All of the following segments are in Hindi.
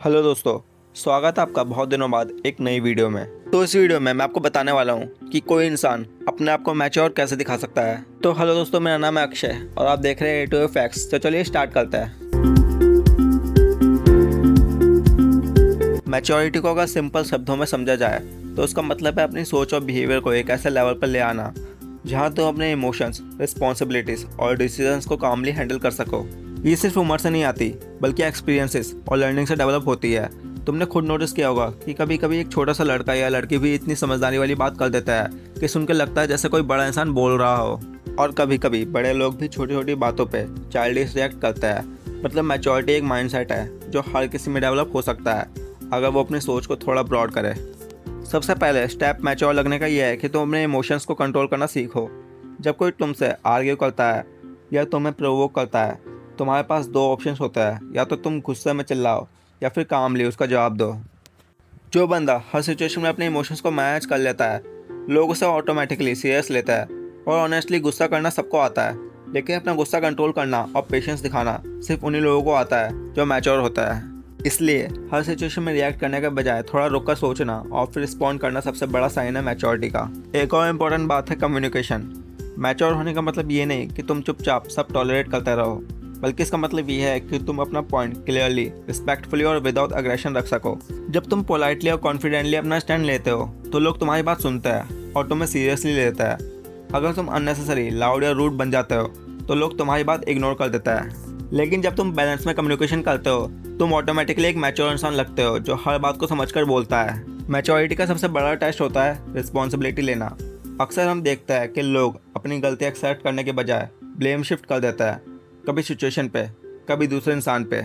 हेलो दोस्तों, स्वागत है आपका बहुत दिनों बाद एक नई वीडियो में। तो इस वीडियो में मैं आपको बताने वाला हूँ कि कोई इंसान अपने आप को मैच्योर कैसे दिखा सकता है। तो हेलो दोस्तों, मेरा नाम है अक्षय और आप देख रहे हैं A2A फैक्ट्स। तो चलिए स्टार्ट करते हैं। मैच्योरिटी को अगर सिंपल शब्दों में समझा जाए तो उसका मतलब है अपनी सोच और बिहेवियर को एक ऐसे लेवल पर ले आना जहाँ तुम अपने इमोशंस, रिस्पॉन्सिबिलिटीज और डिसीजंस को कामली हैंडल कर सको। ये सिर्फ उम्र से नहीं आती बल्कि एक्सपीरियंसेस और लर्निंग से डेवलप होती है। तुमने खुद नोटिस किया होगा कि कभी कभी एक छोटा सा लड़का या लड़की भी इतनी समझदारी वाली बात कर देता है कि सुनकर लगता है जैसे कोई बड़ा इंसान बोल रहा हो। और कभी कभी बड़े लोग भी छोटी छोटी बातों पे चाइल्डिश रिएक्ट करते हैं। मतलब मैच्योरिटी एक माइंडसेट है जो हर किसी में डेवलप हो सकता है अगर वो अपनी सोच को थोड़ा ब्रॉड करे। सबसे पहले स्टेप मैच्योर लगने का यह है कि तुम अपने इमोशंस को कंट्रोल करना सीखो। जब कोई तुमसे आर्ग्यू करता है या तुम्हें प्रोवोक करता है, तुम्हारे पास दो ऑप्शंस होता है, या तो तुम गुस्से में चिल्लाओ या फिर कामली उसका जवाब दो। जो बंदा हर सिचुएशन में अपने इमोशंस को मैनेज कर लेता है, लोग उसे ऑटोमेटिकली सीरियस लेता है। और ऑनेस्टली गुस्सा करना सबको आता है, लेकिन अपना गुस्सा कंट्रोल करना और पेशेंस दिखाना सिर्फ उन्हीं लोगों को आता है जो मैच्योर होता है। इसलिए हर सिचुएशन में रिएक्ट करने के बजाय थोड़ा रुक कर सोचना और फिर रिस्पॉन्ड करना सबसे बड़ा साइन है मैच्योरिटी का। एक और इम्पोर्टेंट बात है कम्युनिकेशन। मैच्योर होने का मतलब ये नहीं कि तुम चुपचाप सब टॉलरेट करते रहो, बल्कि इसका मतलब ये है कि तुम अपना पॉइंट क्लियरली, रिस्पेक्टफुली और विदाउट अग्रेशन रख सको। जब तुम पोलाइटली और कॉन्फिडेंटली अपना स्टैंड लेते हो तो लोग तुम्हारी बात सुनते हैं और तुम्हें सीरियसली लेते हैं। अगर तुम अननेसेसरी लाउड या रूड बन जाते हो तो लोग तुम्हारी बात इग्नोर कर देता है। लेकिन जब तुम बैलेंस में कम्युनिकेशन करते हो तुम ऑटोमेटिकली एक मैच्योर इंसान लगते हो जो हर बात को समझकर बोलता है। मैच्योरिटी का सबसे बड़ा टेस्ट होता है रिस्पॉन्सिबिलिटी लेना। अक्सर हम देखते हैं कि लोग अपनी गलती एक्सेप्ट करने के बजाय ब्लेम शिफ्ट कर देता है, कभी सिचुएशन पे, कभी दूसरे इंसान पे।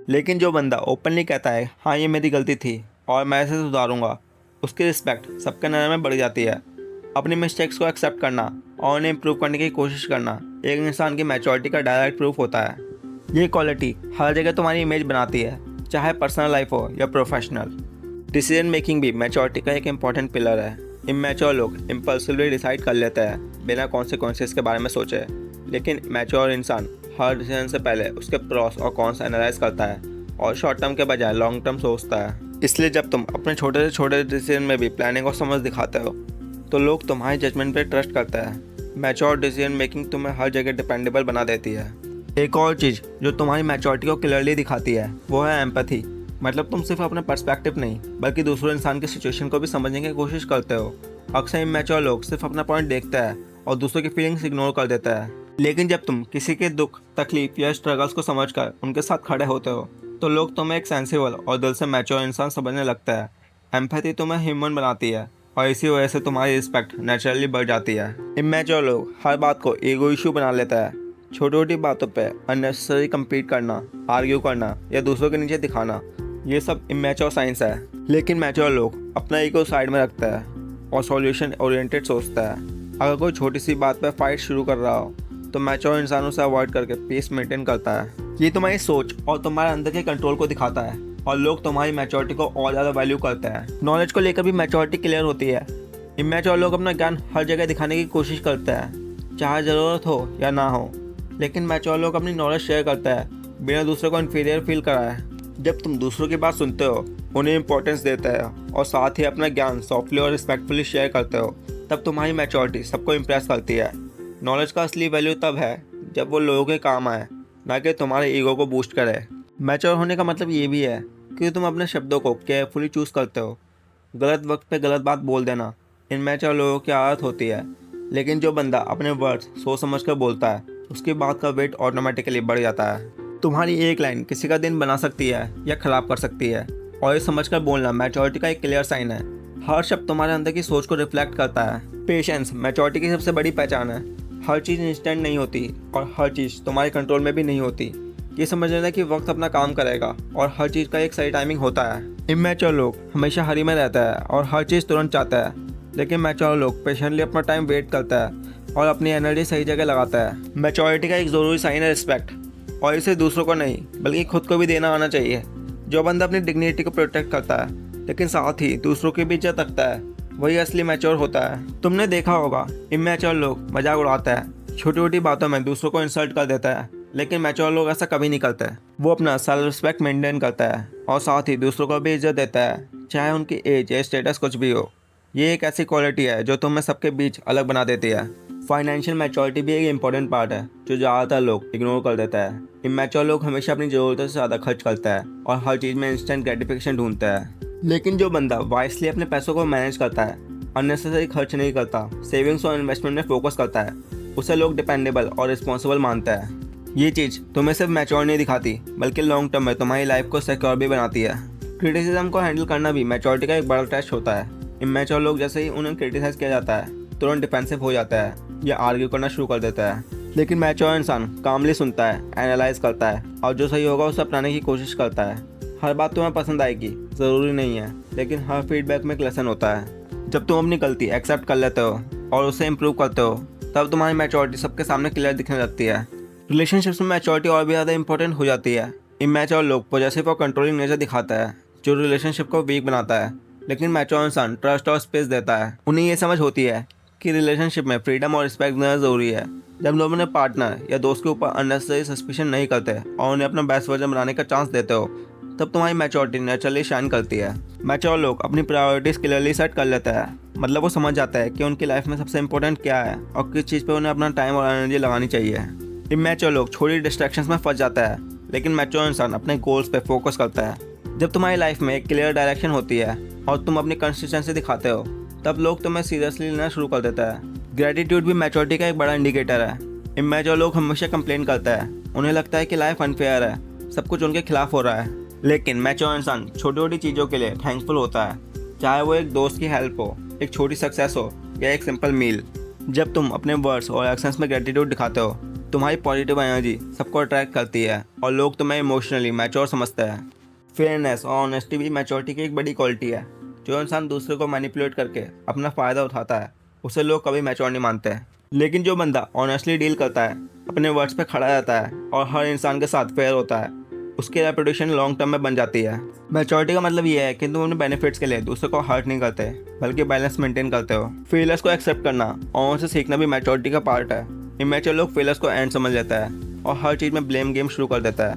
लेकिन जो बंदा ओपनली कहता है हाँ ये मेरी गलती थी और मैं इसे सुधारूंगा, उसकी रिस्पेक्ट सबके नज़र में बढ़ जाती है। अपनी मिस्टेक्स को एक्सेप्ट करना और उन्हें इम्प्रूव करने की कोशिश करना एक इंसान की मैच्योरिटी का डायरेक्ट प्रूफ होता है। ये क्वालिटी हर जगह तुम्हारी इमेज बनाती है, चाहे पर्सनल लाइफ हो या प्रोफेशनल। डिसीजन मेकिंग भी मैच्योरिटी का एक इम्पॉर्टेंट पिलर है। इमैच्योर लोग इम्पल्सिवली डिसाइड कर लेते हैं बिना कॉन्सिक्वेंसेस के बारे में सोचे, लेकिन मैच्योर इंसान हर डिसीजन से पहले उसके प्रॉस और कॉन्स एनालाइज करता है और शॉर्ट टर्म के बजाय लॉन्ग टर्म सोचता है। इसलिए जब तुम अपने छोटे से छोटे डिसीजन में भी प्लानिंग और समझ दिखाते हो तो लोग तुम्हारी जजमेंट पे ट्रस्ट करते हैं। मैच्योर डिसीजन मेकिंग तुम्हें हर जगह डिपेंडेबल बना देती है। एक और चीज़ जो तुम्हारी मैच्योरिटी को क्लियरली दिखाती है वो है एम्पैथी। मतलब तुम सिर्फ अपने पर्सपेक्टिव नहीं बल्कि दूसरे इंसान की सिचुएशन को भी समझने की कोशिश करते हो। अक्सर इमैच्योर लोग सिर्फ अपना पॉइंट देखते हैं और दूसरों की फीलिंग्स इग्नोर कर देता है। लेकिन जब तुम किसी के दुख, तकलीफ या स्ट्रगल्स को समझकर उनके साथ खड़े होते हो तो लोग तुम्हें एक सेंसिबल और दिल से मैच्योर इंसान समझने लगता है। एम्पैथी तुम्हें ह्यूमन बनाती है और इसी वजह से तुम्हारी रिस्पेक्ट नेचुरली बढ़ जाती है। इमैच्योर लोग हर बात को ईगो इशू बना लेता है। छोटी छोटी बातों पे अननेसेसरी कम्पीट करना, आर्ग्यू करना या दूसरों के नीचे दिखाना, ये सब इमैच्योर साइंस है। लेकिन मैच्योर लोग अपना ईगो साइड में रखता है और सॉल्यूशन ओरिएंटेड सोचता है। अगर कोई छोटी सी बात पे फाइट शुरू कर रहा हो तो मैच्योर इंसान उसे अवॉइड करके पीस मेंटेन करता है। ये तुम्हारी सोच और तुम्हारे अंदर के कंट्रोल को दिखाता है और लोग तुम्हारी मैच्योरिटी को और ज़्यादा वैल्यू करते हैं। नॉलेज को लेकर भी मैच्योरिटी क्लियर होती है। इमैच्योर लोग अपना ज्ञान हर जगह दिखाने की कोशिश करते हैं, चाहे ज़रूरत हो या ना हो। लेकिन मैच्योर लोग अपनी नॉलेज शेयर करते हैं बिना दूसरे को इन्फीरियर फील कराए। जब तुम दूसरों की बात सुनते हो, उन्हें इंपॉर्टेंस देते हो और साथ ही अपना ज्ञान सॉफ्टली और रिस्पेक्टफुली शेयर करते हो, तब तुम्हारी मैच्योरिटी सबको इम्प्रेस करती है। नॉलेज का असली वैल्यू तब है जब वो लोगों के काम आए, ना कि तुम्हारे ईगो को बूस्ट करे। मैच्योर होने का मतलब ये भी है कि तुम अपने शब्दों को केयरफुली चूज़ करते हो। गलत वक्त पे गलत बात बोल देना इनमैच्योर लोगों की आदत होती है। लेकिन जो बंदा अपने वर्ड्स सोच समझ कर बोलता है उसकी बात का वेट ऑटोमेटिकली बढ़ जाता है। तुम्हारी एक लाइन किसी का दिन बना सकती है या ख़राब कर सकती है, और ये समझकर बोलना मैच्योरिटी का एक क्लियर साइन है। हर शब्द तुम्हारे अंदर की सोच को रिफ्लेक्ट करता है। पेशेंस मैच्योरिटी की सबसे बड़ी पहचान है। हर चीज़ इंस्टेंट नहीं होती और हर चीज़ तुम्हारे कंट्रोल में भी नहीं होती। ये समझ लेना कि वक्त अपना काम करेगा और हर चीज़ का एक सही टाइमिंग होता है। इमैच्योर लोग हमेशा हरी में रहता है और हर चीज़ तुरंत चाहता है, लेकिन मैच्योर लोग पेशेंटली अपना टाइम वेट करता है और अपनी एनर्जी सही जगह लगाता है। मैच्योरिटी का एक ज़रूरी साइन है रिस्पेक्ट, और इसे दूसरों को नहीं बल्कि खुद को भी देना आना चाहिए। जो बंदा अपनी डिग्निटी को प्रोटेक्ट करता है लेकिन साथ ही दूसरों की भी इज्जत रखता है, वही असली मैच्योर होता है। तुमने देखा होगा इमैच्योर लोग मजाक उड़ाता है, छोटी छोटी बातों में दूसरों को इंसल्ट कर देता है, लेकिन मैच्योर लोग ऐसा कभी नहीं करते। वो अपना सेल्फ रिस्पेक्ट मेंटेन करता है। और साथ ही दूसरों को भी इज्जत देता है, चाहे उनकी एज या स्टेटस कुछ भी हो। ये एक ऐसी क्वालिटी है जो तुम्हें सबके बीच अलग बना देती है। फाइनेंशियल मैच्योरिटी भी एक इंपॉर्टेंट पार्ट है जो ज़्यादातर लोग इग्नोर कर देता है। इमैच्योर लोग हमेशा अपनी ज़रूरतों से ज़्यादा खर्च करता है और हर चीज़ में इंस्टेंट ग्रेटिफिकेशन ढूंढता है। लेकिन जो बंदा वाइसली अपने पैसों को मैनेज करता है, अननेसेसरी खर्च नहीं करता, सेविंग्स और इन्वेस्टमेंट में फोकस करता है, उसे लोग डिपेंडेबल और रिस्पॉन्सिबल मानता है। ये चीज़ तुम्हें सिर्फ मैच्योर नहीं दिखाती, बल्कि लॉन्ग टर्म में तुम्हारी लाइफ को सिक्योर भी बनाती है। क्रिटिसिज्म को हैंडल करना भी मैच्योरिटी का एक बड़ा टेस्ट होता है। इमैच्योर लोग जैसे ही उन्हें क्रिटिसाइज किया जाता है तुरंत डिफेंसिव हो जाता है या आर्ग्यू करना शुरू कर देता है। लेकिन मैच्योर इंसान कामली सुनता है, एनालाइज करता है और जो सही होगा उसे अपनाने की कोशिश करता है। हर बात तुम्हें पसंद आएगी ज़रूरी नहीं है, लेकिन हर फीडबैक में एक लेसन होता है। जब तुम अपनी गलती एक्सेप्ट कर लेते हो और उसे इम्प्रूव करते हो, तब तुम्हारी मैच्योरिटी सबके सामने क्लियर दिखने लगती है। रिलेशनशिप्स में मैच्योरिटी और भी ज़्यादा इंपॉर्टेंट हो जाती है। इमैच्योर लोग पॉजिटिव और कंट्रोलिंग नेचर दिखाता है जो रिलेशनशिप को वीक बनाता है, लेकिन मैच्योर इंसान ट्रस्ट और स्पेस देता है। उन्हें ये समझ होती है कि रिलेशनशिप में फ्रीडम और रिस्पेक्ट देना ज़रूरी है। जब लोग अपने पार्टनर या दोस्त के ऊपर अननेसेसरी सस्पिशन नहीं करते और उन्हें अपना बेस्ट वर्जन बनाने का चांस देते हो, तब तुम्हारी मैच्योरिटी नेचुरली शाइन करती है। मैच्योर लोग अपनी प्रायोरिटीज़ क्लियरली सेट कर लेते हैं, मतलब वो समझ जाता है कि उनकी लाइफ में सबसे इंपॉर्टेंट क्या है और किस चीज़ पे उन्हें अपना टाइम और एनर्जी लगानी चाहिए। इमैच्योर लोग छोटी डिस्ट्रैक्शंस में फंस जाता है, लेकिन मैच्योर इंसान अपने गोल्स पे फोकस करता है। जब तुम्हारी लाइफ में एक क्लियर डायरेक्शन होती है और तुम अपनी कंसिस्टेंसी दिखाते हो, तब लोग तुम्हें सीरियसली लेना शुरू कर देता है। ग्रेटिट्यूड भी मैच्योरिटी का एक बड़ा इंडिकेटर है। इमैच्योर लोग हमेशा कंप्लेन करता है, उन्हें लगता है कि लाइफ अनफेयर है, सब कुछ उनके खिलाफ हो रहा है। लेकिन मैच्योर इंसान छोटी छोटी चीज़ों के लिए थैंकफुल होता है, चाहे वो एक दोस्त की हेल्प हो, एक छोटी सक्सेस हो या एक सिंपल मील। जब तुम अपने वर्ड्स और एक्शंस में ग्रेटिट्यूड दिखाते हो, तुम्हारी पॉजिटिव एनर्जी सबको अट्रैक्ट करती है और लोग तुम्हें इमोशनली मैच्योर समझते हैं। फेयरनेस और ऑनेस्टी भी मैच्योरिटी की एक बड़ी क्वालिटी है। जो इंसान दूसरे को मैनिपुलेट करके अपना फ़ायदा उठाता है, उसे लोग कभी मैच्योर नहीं मानते हैं। लेकिन जो बंदा ऑनेस्टली डील करता है, अपने वर्ड्स पे खड़ा रहता है और हर इंसान के साथ फेयर होता है, उसकी रेपुटेशन लॉन्ग टर्म में बन जाती है। मैच्योरिटी का मतलब ये है कि तुम अपने बेनिफिट्स के लिए दूसरे को हर्ट नहीं करते, बल्कि बैलेंस मेंटेन करते हो। फेलियर्स को एक्सेप्ट करना और उनसे सीखना भी मैच्योरिटी का पार्ट है। इमैच्योर लोग फेलियर्स को एंड समझ लेता है और हर चीज़ में ब्लेम गेम शुरू कर देता है,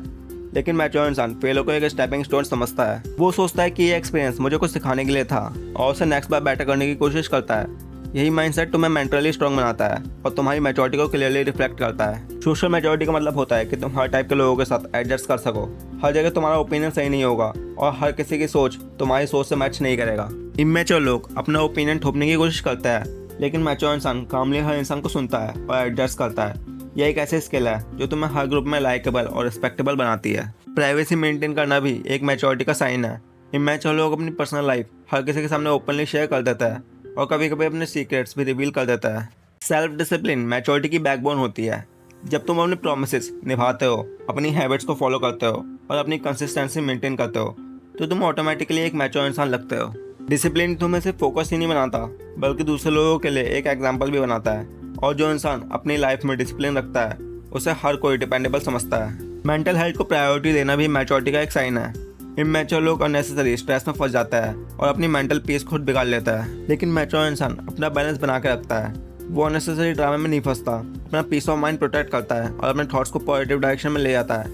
लेकिन मैच्योर इंसान फेलियर को एक स्टेपिंग स्टोन समझता है। वो सोचता है कि ये एक्सपीरियंस मुझे कुछ सिखाने के लिए था और उसे नेक्स्ट बार बेटर करने की कोशिश करता है। यही माइंडसेट तुम्हें मेंटली स्ट्रांग बनाता है और तुम्हारी मैच्योरिटी को क्लियरली रिफ्लेक्ट करता है। सोशल मैच्योरिटी का मतलब होता है कि तुम हर टाइप के लोगों के साथ एडजस्ट कर सको। हर जगह तुम्हारा ओपिनियन सही नहीं होगा और हर किसी की सोच तुम्हारी सोच से मैच नहीं करेगा। इमैच्योर लोग अपना ओपिनियन थोपने की कोशिश करता है, लेकिन मैच्योर इंसान कामली हर इंसान को सुनता है और एडजस्ट करता है। यह एक ऐसी स्किल है जो तुम्हें हर ग्रुप में लाइकेबल और रिस्पेक्टेबल बनाती है। प्राइवेसी मेंटेन करना भी एक मैच्योरिटी का साइन है। इमैच्योर लोग अपनी पर्सनल लाइफ हर किसी के सामने ओपनली शेयर कर देता है और कभी कभी अपने सीक्रेट्स भी रिवील कर देता है। सेल्फ डिसिप्लिन मैच्योरिटी की बैकबोन होती है। जब तुम अपने प्रॉमिसेस निभाते हो, अपनी हैबिट्स को फॉलो करते हो और अपनी कंसिस्टेंसी मेंटेन करते हो, तो तुम ऑटोमेटिकली एक मैच्योर इंसान लगते हो। डिसिप्लिन तुम्हें सिर्फ फोकस ही नहीं बनाता, बल्कि दूसरे लोगों के लिए एक एग्जाम्पल भी बनाता है। और जो इंसान अपनी लाइफ में डिसिप्लिन रखता है, उसे हर कोई डिपेंडेबल समझता है। मेंटल हेल्थ को प्रायोरिटी देना भी मैच्योरिटी का एक साइन है। इमैच्योर लोग अननेसेसरी स्ट्रेस में फंस जाता है और अपनी मेंटल पीस खुद बिगाड़ लेता है, लेकिन मैच्योर इंसान अपना बैलेंस बना के रखता है। वो अननेसेसरी ड्रामे में नहीं फंसता, अपना पीस ऑफ माइंड प्रोटेक्ट करता है और अपने थॉट्स को पॉजिटिव डायरेक्शन में ले जाता है।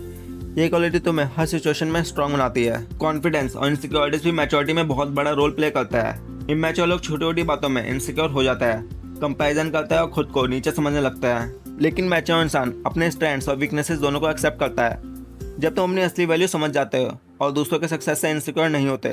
ये क्वालिटी तुम्हें हर सिचुएशन में स्ट्रांग बनाती है। कॉन्फिडेंस और इनसिक्योरिटीज भी मैच्योरिटी में बहुत बड़ा रोल प्ले करता है। इमैच्योर लोग छोटी छोटी बातों में इनसिक्योर हो जाता है, कंपैरिजन करता है और खुद को नीचे समझने लगता है। लेकिन मैच्योर इंसान अपने स्ट्रेंथ्स और वीकनेसेस दोनों को एक्सेप्ट करता है। जब तुम अपनी असली वैल्यू समझ जाते हो और दूसरों के सक्सेस से इनसिक्योर नहीं होते,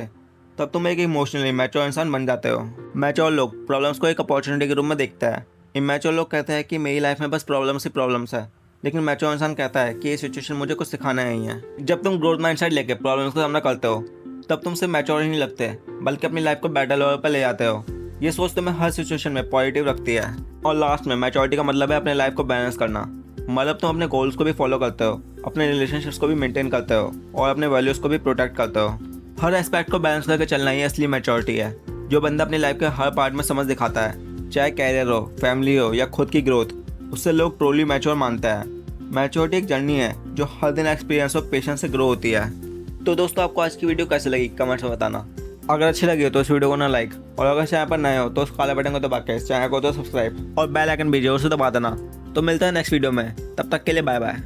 तब तुम एक इमोशनली मैच्योर इंसान बन जाते हो। मैच्योर लोग प्रॉब्लम्स को एक अपॉर्चुनिटी के रूप में देखते हैं। इमैच्योर लोग कहते हैं कि मेरी लाइफ में बस प्रॉब्लम्स ही प्रॉब्लम्स है, लेकिन मैच्योर इंसान कहता है कि ये सिचुएशन मुझे कुछ सिखाना नहीं है। जब तुम ग्रोथ माइंडसेट लेके प्रॉब्लम्स का सामना करते हो, तब तुम सिर्फ मैच्योर ही नहीं लगते, बल्कि अपनी लाइफ को बेटर लेवल पर ले जाते हो। ये सोच तुम्हें हर सिचुएशन में पॉजिटिव रखती है। और लास्ट में मैच्योरिटी का मतलब है अपने लाइफ को बैलेंस करना। मतलब तुम अपने गोल्स को भी फॉलो करते हो, अपने रिलेशनशिप्स को भी मेंटेन करते हो और अपने वैल्यूज़ को भी प्रोटेक्ट करते हो। हर एस्पेक्ट को बैलेंस करके चलना ही असली मैच्योरिटी है। जो बंदा अपनी लाइफ के हर पार्ट में समझ दिखाता है, चाहे कैरियर हो, फैमिली हो या खुद की ग्रोथ, उससे लोग ट्रूली मैच्योर मानते हैं। मैच्योरिटी एक जर्नी है जो हर दिन एक्सपीरियंस और पेशेंस से ग्रो होती है। तो दोस्तों, आपको आज की वीडियो कैसी लगी कमेंट्स में बताना। अगर अच्छी लगी हो तो इस वीडियो को ना लाइक, और अगर चैनल पर नए हो तो उस काले बटन को दबा के इस चैनल को तो सब्सक्राइब और बेल आइकन भी जोर से दबा देना। तो मिलता है नेक्स्ट वीडियो में, तब तक के लिए बाय बाय।